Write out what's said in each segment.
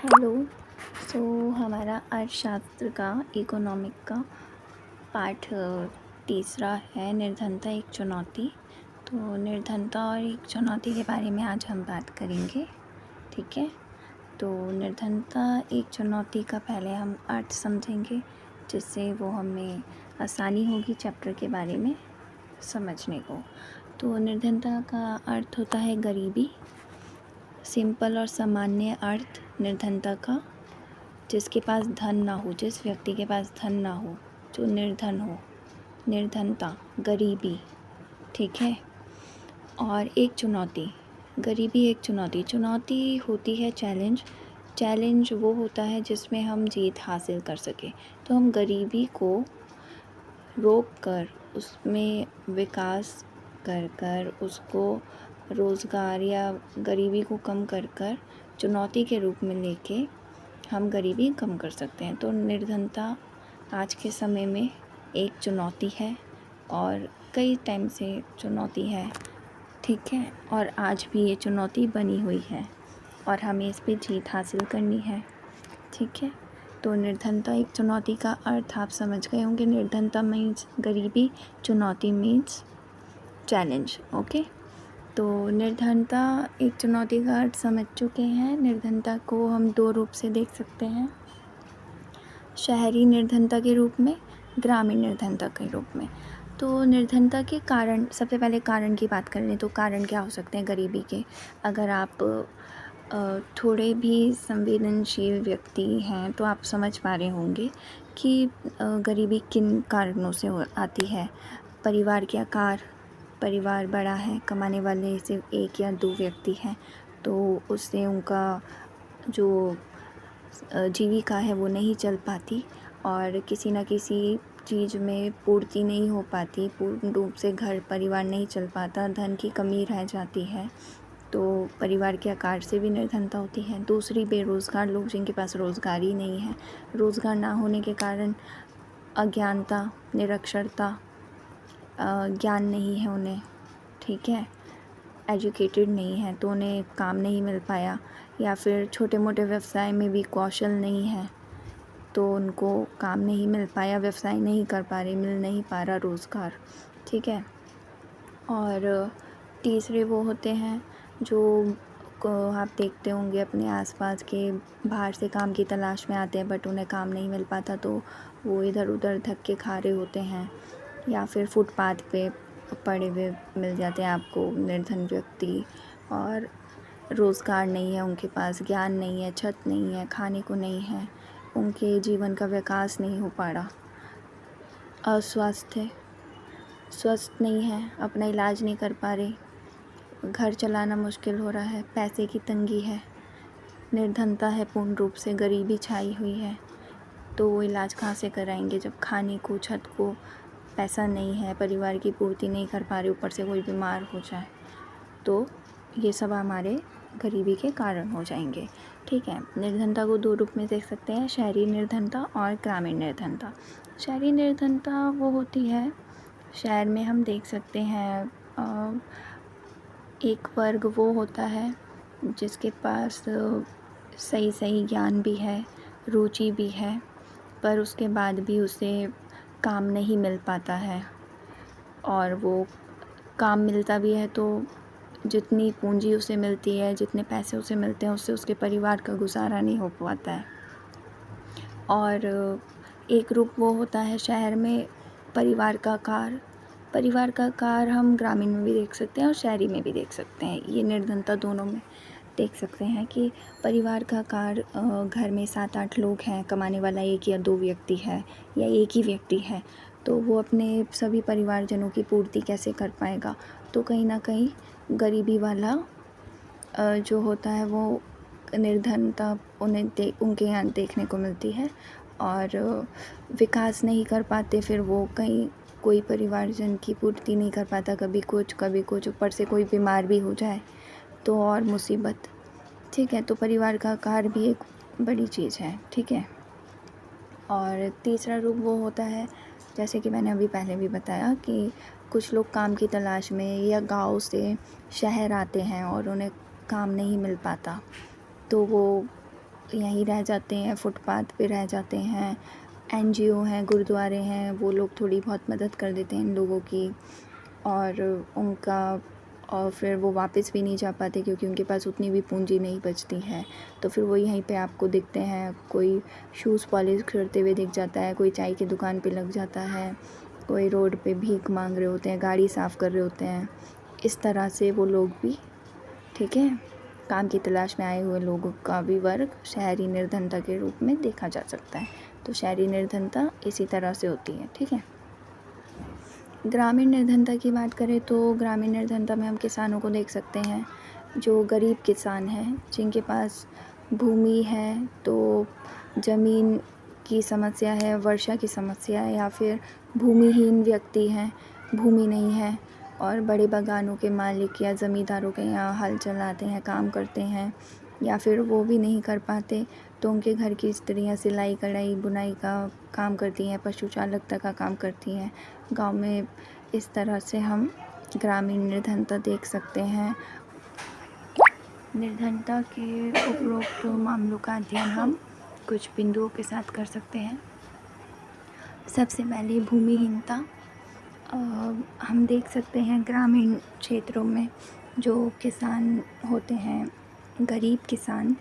Hello. सो हमारा अर्थशास्त्र का इकोनॉमिक का पाठ तीसरा है निर्धनता एक चुनौती। तो निर्धनता और एक चुनौती के बारे में आज हम बात करेंगे। ठीक है, तो निर्धनता एक चुनौती का पहले हम अर्थ समझेंगे, जिससे वो हमें आसानी होगी चैप्टर के बारे में समझने को। तो निर्धनता का अर्थ होता है गरीबी। सिंपल और सामान्य अर्थ निर्धनता का, जिसके पास धन ना हो, जिस व्यक्ति के पास धन ना हो, जो निर्धन हो, निर्धनता, गरीबी। ठीक है। और एक चुनौती, गरीबी एक चुनौती, चुनौती होती है चैलेंज। चैलेंज वो होता है जिसमें हम जीत हासिल कर सकें। तो हम गरीबी को रोक कर, उसमें विकास कर कर उसको रोज़गार या गरीबी को कम कर कर चुनौती के रूप में लेके हम गरीबी कम कर सकते हैं। तो निर्धनता आज के समय में एक चुनौती है और कई टाइम से चुनौती है। ठीक है, और आज भी ये चुनौती बनी हुई है और हमें इस पे जीत हासिल करनी है। ठीक है, तो निर्धनता एक चुनौती का अर्थ आप समझ गए होंगे। निर्धनता मीन्स गरीबी, चुनौती मीन्स चैलेंज। ओके, तो निर्धनता एक चुनौती का अर्थ समझ चुके हैं। निर्धनता को हम दो रूप से देख सकते हैं, शहरी निर्धनता के रूप में, ग्रामीण निर्धनता के रूप में। तो निर्धनता के कारण, सबसे पहले कारण की बात कर लें तो कारण क्या हो सकते हैं गरीबी के। अगर आप थोड़े भी संवेदनशील व्यक्ति हैं तो आप समझ पा रहे होंगे कि गरीबी किन कारणों से आती है। परिवार के आकार, परिवार बड़ा है, कमाने वाले सिर्फ एक या दो व्यक्ति हैं, तो उससे उनका जो जीविका है वो नहीं चल पाती और किसी न किसी चीज़ में पूर्ति नहीं हो पाती, पूर्ण रूप से घर परिवार नहीं चल पाता, धन की कमी रह जाती है। तो परिवार के आकार से भी निर्धनता होती है। दूसरी, बेरोज़गार लोग जिनके पास रोज़गार ही नहीं है, रोज़गार ना होने के कारण अज्ञानता, निरक्षरता, ज्ञान नहीं है उन्हें। ठीक है, एजुकेटेड नहीं है तो उन्हें काम नहीं मिल पाया, या फिर छोटे मोटे व्यवसाय में भी कौशल नहीं है तो उनको काम नहीं मिल पाया, व्यवसाय नहीं कर पा रहे, मिल नहीं पा रहा रोज़गार। ठीक है, और तीसरे वो होते हैं जो आप देखते होंगे अपने आसपास के, बाहर से काम की तलाश में आते हैं बट उन्हें काम नहीं मिल पाता तो वो इधर उधर धक्के खा रहे होते हैं, या फिर फुटपाथ पे पड़े हुए मिल जाते हैं आपको निर्धन व्यक्ति। और रोज़गार नहीं है उनके पास, ज्ञान नहीं है, छत नहीं है, खाने को नहीं है, उनके जीवन का विकास नहीं हो पा रहा। अस्वास्थ्य, स्वस्थ नहीं है, अपना इलाज नहीं कर पा रहे, घर चलाना मुश्किल हो रहा है, पैसे की तंगी है, निर्धनता है, पूर्ण रूप से गरीबी छाई हुई है। तो वो इलाज कहाँ से कराएंगे जब खाने को, छत को पैसा नहीं है, परिवार की पूर्ति नहीं कर पा रहे, ऊपर से कोई बीमार हो जाए तो ये सब हमारे गरीबी के कारण हो जाएंगे। ठीक है, निर्धनता को दो रूप में देख सकते हैं, शहरी निर्धनता और ग्रामीण निर्धनता। शहरी निर्धनता वो होती है, शहर में हम देख सकते हैं एक वर्ग वो होता है जिसके पास सही सही ज्ञान भी है, रुचि भी है, पर उसके बाद भी उसे काम नहीं मिल पाता है, और वो काम मिलता भी है तो जितनी पूंजी उसे मिलती है, जितने पैसे उसे मिलते हैं, उससे उसके परिवार का गुजारा नहीं हो पाता है। और एक रूप वो होता है शहर में परिवार का आकार। परिवार का आकार हम ग्रामीण में भी देख सकते हैं और शहरी में भी देख सकते हैं। ये निर्धनता दोनों में देख सकते हैं कि परिवार का आकार, घर में 7-8 लोग हैं, कमाने वाला एक या दो व्यक्ति है या एक ही व्यक्ति है, तो वो अपने सभी परिवारजनों की पूर्ति कैसे कर पाएगा। तो कहीं ना कहीं गरीबी वाला जो होता है वो निर्धनता उनके यहाँ देखने को मिलती है, और विकास नहीं कर पाते, फिर वो कहीं कोई परिवारजन की पूर्ति नहीं कर पाता, कभी कुछ, ऊपर से कोई बीमार भी हो जाए तो और मुसीबत। ठीक है, तो परिवार का आकार भी एक बड़ी चीज़ है। ठीक है, और तीसरा रूप वो होता है, जैसे कि मैंने अभी पहले भी बताया कि कुछ लोग काम की तलाश में या गांव से शहर आते हैं और उन्हें काम नहीं मिल पाता, तो वो यहीं रह जाते हैं, फुटपाथ पे रह जाते हैं। एनजीओ हैं, गुरुद्वारे हैं, वो लोग थोड़ी बहुत मदद कर देते हैं इन लोगों की, और फिर वो वापस भी नहीं जा पाते क्योंकि उनके पास उतनी भी पूंजी नहीं बचती है। तो फिर वो यहीं पे आपको दिखते हैं, कोई शूज़ पॉलिश करते हुए दिख जाता है, कोई चाय की दुकान पे लग जाता है, कोई रोड पे भीख मांग रहे होते हैं, गाड़ी साफ़ कर रहे होते हैं। इस तरह से वो लोग भी, ठीक है, काम की तलाश में आए हुए लोगों का भी वर्ग शहरी निर्धनता के रूप में देखा जा सकता है। तो शहरी निर्धनता इसी तरह से होती है, ठीक है। ग्रामीण निर्धनता की बात करें तो ग्रामीण निर्धनता में हम किसानों को देख सकते हैं, जो गरीब किसान हैं, जिनके पास भूमि है तो ज़मीन की समस्या है, वर्षा की समस्या है, या फिर भूमिहीन व्यक्ति हैं, भूमि नहीं है और बड़े बागानों के मालिक या ज़मींदारों के यहाँ हल चलाते हैं, काम करते हैं, या फिर वो भी नहीं कर पाते तो उनके घर की स्त्रियाँ सिलाई कढ़ाई बुनाई का काम करती हैं, पशु चालकता का काम करती हैं। गांव में इस तरह से हम ग्रामीण निर्धनता देख सकते हैं। निर्धनता के उपरोक्त मामलों का अध्ययन हम कुछ बिंदुओं के साथ कर सकते हैं। सबसे पहले भूमिहीनता। हम देख सकते हैं ग्रामीण क्षेत्रों में जो किसान होते हैं, गरीब किसान,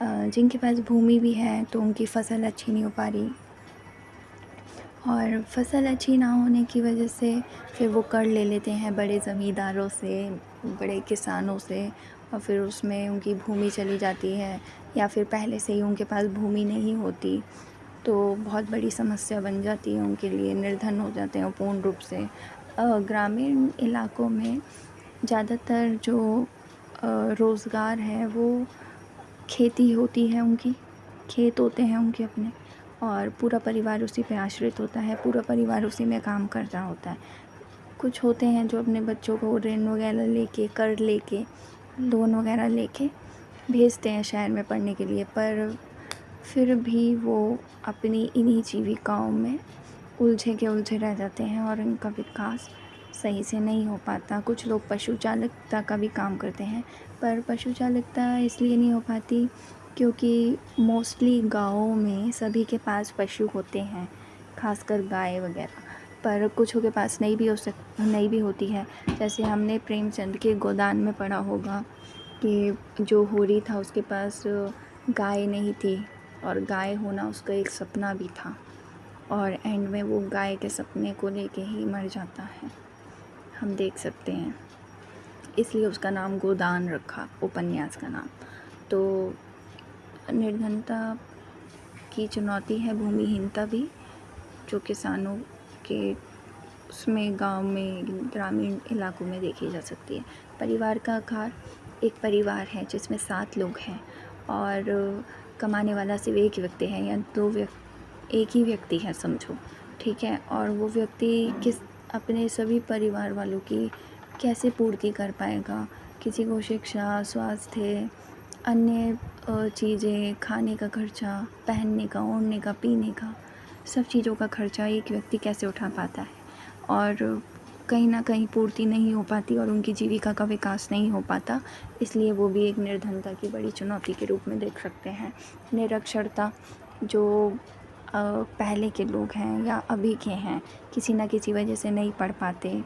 जिनके पास भूमि भी है तो उनकी फ़सल अच्छी नहीं हो पा रही, और फ़सल अच्छी ना होने की वजह से फिर वो कर्ज़ ले लेते हैं बड़े ज़मींदारों से, बड़े किसानों से, और फिर उसमें उनकी भूमि चली जाती है, या फिर पहले से ही उनके पास भूमि नहीं होती तो बहुत बड़ी समस्या बन जाती है उनके लिए, निर्धन हो जाते हैं पूर्ण रूप से। ग्रामीण इलाकों में ज़्यादातर जो रोज़गार है वो खेती होती है उनकी, खेत होते हैं उनके अपने, और पूरा परिवार उसी पे आश्रित होता है, पूरा परिवार उसी में काम कर रहा होता है। कुछ होते हैं जो अपने बच्चों को ऋण वगैरह लेके, कर्ज लेके, लोन वगैरह लेके भेजते हैं शहर में पढ़ने के लिए, पर फिर भी वो अपनी इन्हीं जीविकाओं में उलझे के उलझे रह जाते हैं और इनका विकास सही से नहीं हो पाता। कुछ लोग पशु चालकता का भी काम करते हैं, पर पशु चालकता इसलिए नहीं हो पाती क्योंकि मोस्टली गाँवों में सभी के पास पशु होते हैं, खासकर गाय वगैरह, पर कुछों के पास नहीं भी होती है। जैसे हमने प्रेमचंद के गोदान में पढ़ा होगा कि जो होरी था उसके पास गाय नहीं थी, और गाय होना उसका एक सपना भी था, और एंड में वो गाय के सपने को लेके ही मर जाता है, हम देख सकते हैं। इसलिए उसका नाम गोदान रखा, उपन्यास का नाम। तो निर्धनता की चुनौती है भूमिहीनता भी, जो किसानों के उसमें गांव में, ग्रामीण इलाकों में देखी जा सकती है। परिवार का आकार, एक परिवार है जिसमें 7 लोग हैं और कमाने वाला सिर्फ एक व्यक्ति है या एक ही व्यक्ति है समझो, ठीक है, और वो व्यक्ति अपने सभी परिवार वालों की कैसे पूर्ति कर पाएगा। किसी को शिक्षा, स्वास्थ्य, अन्य चीज़ें, खाने का खर्चा, पहनने का, ओढ़ने का, पीने का, सब चीज़ों का खर्चा एक व्यक्ति कैसे उठा पाता है, और कहीं ना कहीं पूर्ति नहीं हो पाती और उनकी जीविका का विकास नहीं हो पाता। इसलिए वो भी एक निर्धनता की बड़ी चुनौती के रूप में देख सकते हैं। निरक्षरता, जो पहले के लोग हैं या अभी के हैं, किसी ना किसी वजह से नहीं पढ़ पाते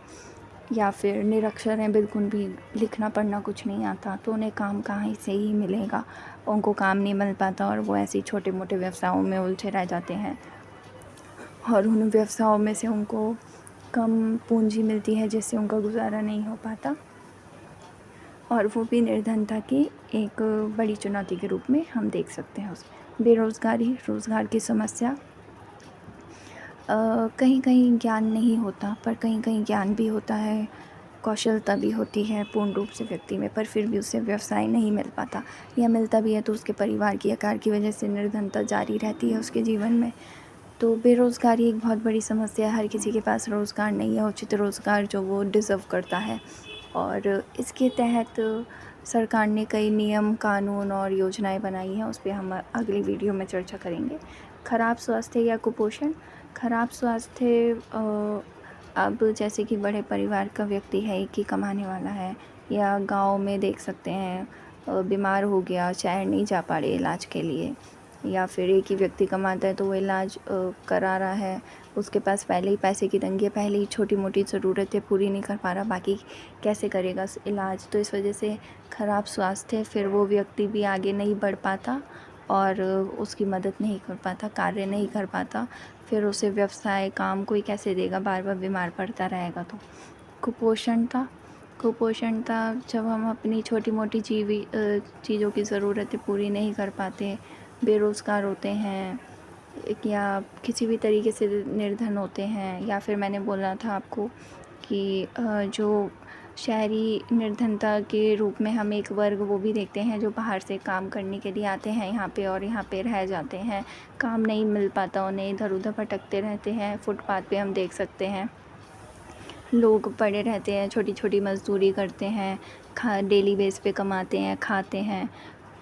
या फिर निरक्षर हैं, बिल्कुल भी लिखना पढ़ना कुछ नहीं आता, तो उन्हें काम कहाँ से ही मिलेगा, उनको काम नहीं मिल पाता और वो ऐसे ही छोटे मोटे व्यवसायों में उलझे रह जाते हैं, और उन व्यवसायों में से उनको कम पूंजी मिलती है जिससे उनका गुजारा नहीं हो पाता, और वो भी निर्धनता की एक बड़ी चुनौती के रूप में हम देख सकते हैं उसे। बेरोज़गारी, रोज़गार की समस्या, कहीं कहीं ज्ञान नहीं होता, पर कहीं कहीं ज्ञान भी होता है, कौशलता भी होती है पूर्ण रूप से व्यक्ति में, पर फिर भी उसे व्यवसाय नहीं मिल पाता, या मिलता भी है तो उसके परिवार की आकार की वजह से निर्धनता जारी रहती है उसके जीवन में। तो बेरोज़गारी एक बहुत बड़ी समस्या है, हर किसी के पास रोज़गार नहीं है, उचित रोज़गार जो वो डिज़र्व करता है, और इसके तहत सरकार ने कई नियम, कानून और योजनाएं बनाई हैं, उस पर हम अगली वीडियो में चर्चा करेंगे। ख़राब स्वास्थ्य या कुपोषण। ख़राब स्वास्थ्य, अब जैसे कि बड़े परिवार का व्यक्ति है, एक ही कमाने वाला है, या गांव में देख सकते हैं बीमार हो गया, शहर नहीं जा पा रहे इलाज के लिए, या फिर एक ही व्यक्ति कमाता है तो वो इलाज करा रहा है, उसके पास पहले ही पैसे की तंगी है, पहले ही छोटी मोटी ज़रूरतें पूरी नहीं कर पा रहा, बाकी कैसे करेगा इलाज। तो इस वजह से ख़राब स्वास्थ्य है, फिर वो व्यक्ति भी आगे नहीं बढ़ पाता और उसकी मदद नहीं कर पाता, कार्य नहीं कर पाता, फिर उसे व्यवसाय काम कोई कैसे देगा, बार बार बीमार पड़ता रहेगा। तो कुपोषणता जब हम अपनी छोटी मोटी चीज़ों की ज़रूरतें पूरी नहीं कर पाते, बेरोज़गार होते हैं या किसी भी तरीके से निर्धन होते हैं, या फिर मैंने बोला था आपको कि जो शहरी निर्धनता के रूप में हम एक वर्ग वो भी देखते हैं जो बाहर से काम करने के लिए आते हैं यहाँ पे और यहाँ पे रह जाते हैं, काम नहीं मिल पाता उन्हें, इधर उधर भटकते रहते हैं। फुटपाथ पे हम देख सकते हैं लोग पड़े रहते हैं, छोटी छोटी मज़दूरी करते हैं, डेली बेस पे कमाते हैं, खाते हैं,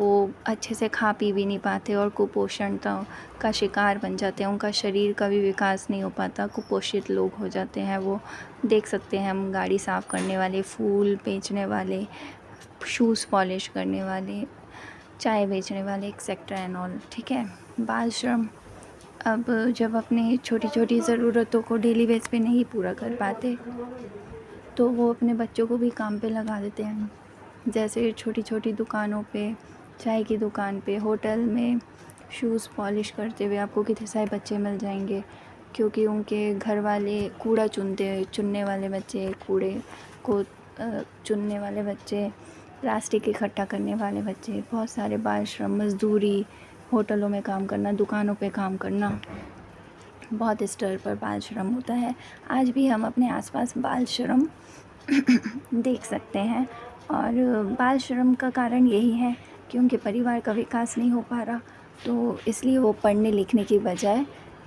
वो अच्छे से खा पी भी नहीं पाते और कुपोषणता का शिकार बन जाते हैं, उनका शरीर का भी विकास नहीं हो पाता, कुपोषित लोग हो जाते हैं। वो देख सकते हैं हम गाड़ी साफ़ करने वाले, फूल बेचने वाले, शूज़ पॉलिश करने वाले, चाय बेचने वाले, एक्सेट्रा एंड ऑल। ठीक है, बाल श्रम अब जब अपने छोटी छोटी ज़रूरतों को डेली बेस पे नहीं पूरा कर पाते तो वो अपने बच्चों को भी काम पे लगा देते हैं, जैसे छोटी छोटी दुकानों पे, चाय की दुकान पे, होटल में शूज़ पॉलिश करते हुए आपको कितने सारे बच्चे मिल जाएंगे, क्योंकि उनके घर वाले कूड़ा चुनने वाले बच्चे, कूड़े को चुनने वाले बच्चे, प्लास्टिक इकट्ठा करने वाले बच्चे, बहुत सारे बाल श्रम, मज़दूरी, होटलों में काम करना, दुकानों पे काम करना, बहुत स्तर पर बाल श्रम होता है। आज भी हम अपने आसपास बाल श्रम देख सकते हैं और बाल श्रम का कारण यही है कि उनके परिवार का विकास नहीं हो पा रहा, तो इसलिए वो पढ़ने लिखने की बजाय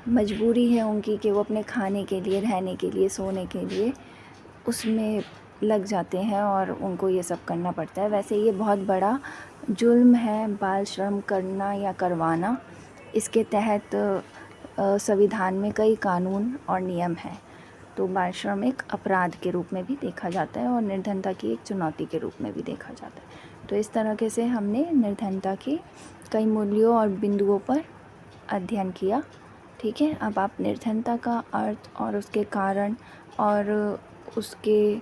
मजबूरी है उनकी कि वो अपने खाने के लिए, रहने के लिए, सोने के लिए उसमें लग जाते हैं और उनको ये सब करना पड़ता है। वैसे ये बहुत बड़ा जुल्म है बाल श्रम करना या करवाना। इसके तहत संविधान में कई कानून और नियम हैं, तो बाल श्रम एक अपराध के रूप में भी देखा जाता है और निर्धनता की एक चुनौती के रूप में भी देखा जाता है। तो इस तरीके से हमने निर्धनता के कई मूल्यों और बिंदुओं पर अध्ययन किया। ठीक है, अब आप निर्धनता का अर्थ और उसके कारण और उसके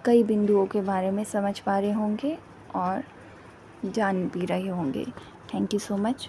कई बिंदुओं के बारे में समझ पा रहे होंगे और जान भी रहे होंगे। Thank you so much.